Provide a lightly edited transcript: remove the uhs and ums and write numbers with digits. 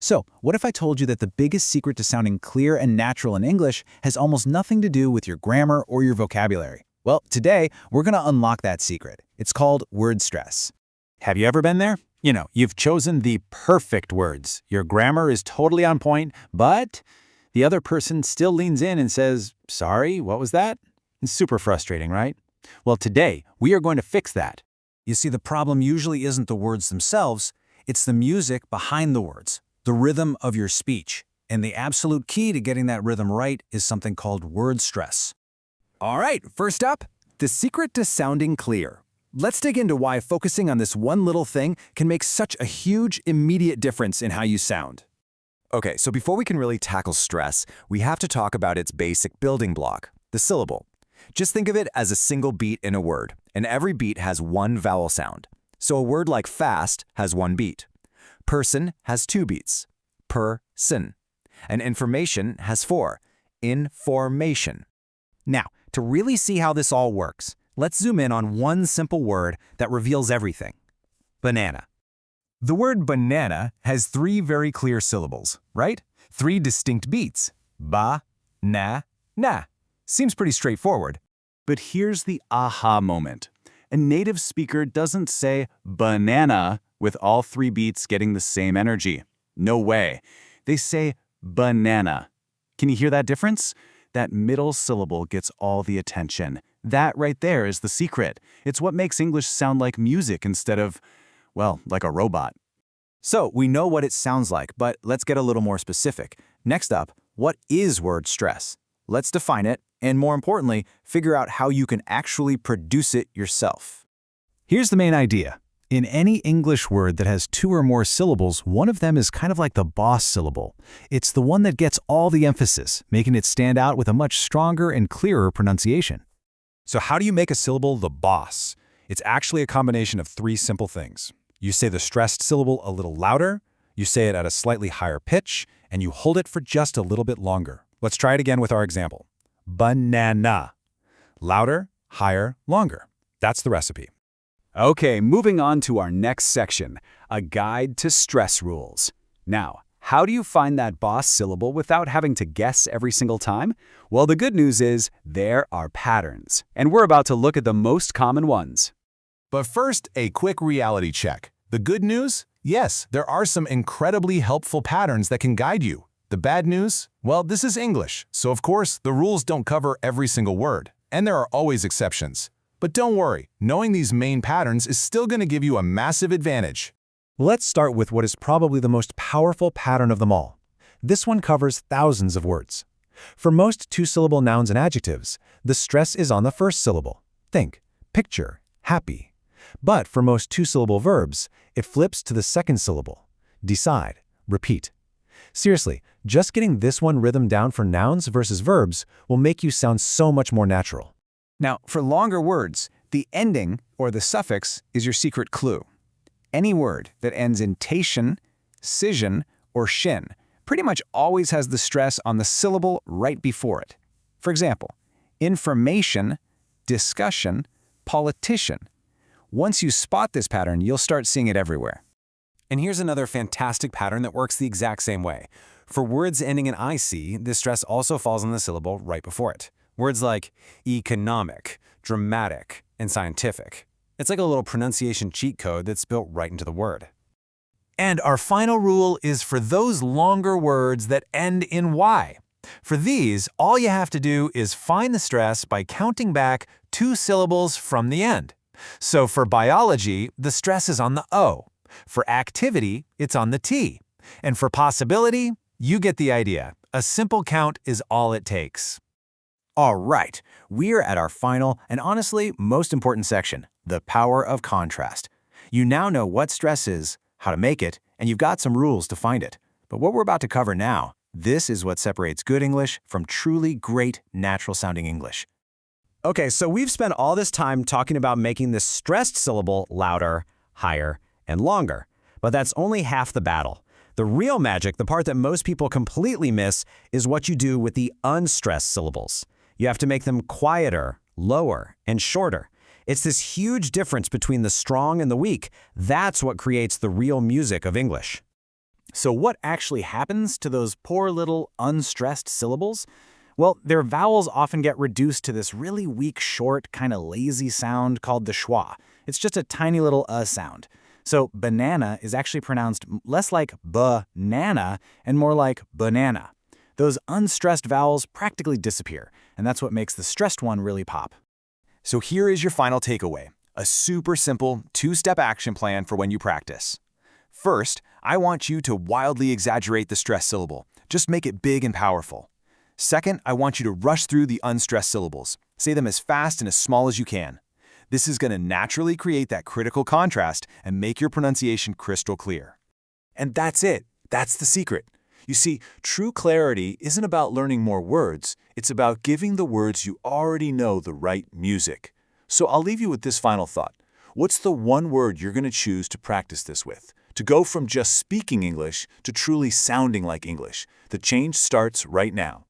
So, what if I told you that the biggest secret to sounding clear and natural in English has almost nothing to do with your grammar or your vocabulary? Well, today, we're going to unlock that secret. It's called word stress. Have you ever been there? You've chosen the perfect words. Your grammar is totally on point, but the other person still leans in and says, "Sorry, what was that?" It's super frustrating, right? Well, today, we are going to fix that. You see, the problem usually isn't the words themselves, it's the music behind the words, the rhythm of your speech. And the absolute key to getting that rhythm right is something called word stress. All right, first up, the secret to sounding clear. Let's dig into why focusing on this one little thing can make such a huge, immediate difference in how you sound. Okay, so before we can really tackle stress, we have to talk about its basic building block, the syllable. Just think of it as a single beat in a word, and every beat has one vowel sound. So a word like fast has one beat. Person has two beats. Per-sin. And information has four. Information. Now, to really see how this all works, let's zoom in on one simple word that reveals everything. Banana. The word banana has three very clear syllables, right? Three distinct beats. Ba, na, na. Seems pretty straightforward. But here's the aha moment. A native speaker doesn't say banana with all three beats getting the same energy. No way. They say banana. Can you hear that difference? That middle syllable gets all the attention. That right there is the secret. It's what makes English sound like music instead of, well, like a robot. So, we know what it sounds like, but let's get a little more specific. Next up, what is word stress? Let's define it, and more importantly, figure out how you can actually produce it yourself. Here's the main idea. In any English word that has two or more syllables, one of them is kind of like the boss syllable. It's the one that gets all the emphasis, making it stand out with a much stronger and clearer pronunciation. So how do you make a syllable the boss? It's actually a combination of three simple things. You say the stressed syllable a little louder, you say it at a slightly higher pitch, and you hold it for just a little bit longer. Let's try it again with our example. Banana. Louder, higher, longer. That's the recipe. Okay, moving on to our next section, a guide to stress rules. Now, how do you find that boss syllable without having to guess every single time? Well, the good news is there are patterns, and we're about to look at the most common ones. But first, a quick reality check. The good news? Yes, there are some incredibly helpful patterns that can guide you. The bad news? Well, this is English, so of course, the rules don't cover every single word, and there are always exceptions. But don't worry, knowing these main patterns is still going to give you a massive advantage. Let's start with what is probably the most powerful pattern of them all. This one covers thousands of words. For most two-syllable nouns and adjectives, the stress is on the first syllable. Think, picture, happy. But for most two-syllable verbs, it flips to the second syllable. Decide, repeat. Seriously, just getting this one rhythm down for nouns versus verbs will make you sound so much more natural. Now, for longer words, the ending, or the suffix, is your secret clue. Any word that ends in tation, scission, or shin pretty much always has the stress on the syllable right before it. For example, information, discussion, politician. Once you spot this pattern, you'll start seeing it everywhere. And here's another fantastic pattern that works the exact same way. For words ending in IC, the stress also falls on the syllable right before it. Words like economic, dramatic, and scientific. It's like a little pronunciation cheat code that's built right into the word. And our final rule is for those longer words that end in Y. For these, all you have to do is find the stress by counting back two syllables from the end. So for biology, the stress is on the O. For activity, it's on the T. And for possibility, you get the idea. A simple count is all it takes. All right, we're at our final and honestly most important section, the power of contrast. You now know what stress is, how to make it, and you've got some rules to find it. But what we're about to cover now, this is what separates good English from truly great natural-sounding English. Okay, so we've spent all this time talking about making the stressed syllable louder, higher, and longer. But that's only half the battle. The real magic, the part that most people completely miss, is what you do with the unstressed syllables. You have to make them quieter, lower, and shorter. It's this huge difference between the strong and the weak. That's what creates the real music of English. So what actually happens to those poor little unstressed syllables? Well, their vowels often get reduced to this really weak, short, kind of lazy sound called the schwa. It's just a tiny little sound. So banana is actually pronounced less like banana and more like banana. Those unstressed vowels practically disappear, and that's what makes the stressed one really pop. So here is your final takeaway, a super simple two-step action plan for when you practice. First, I want you to wildly exaggerate the stressed syllable. Just make it big and powerful. Second, I want you to rush through the unstressed syllables. Say them as fast and as small as you can. This is going to naturally create that critical contrast and make your pronunciation crystal clear. And that's it. That's the secret. You see, true clarity isn't about learning more words. It's about giving the words you already know the right music. So I'll leave you with this final thought. What's the one word you're going to choose to practice this with? To go from just speaking English to truly sounding like English. The change starts right now.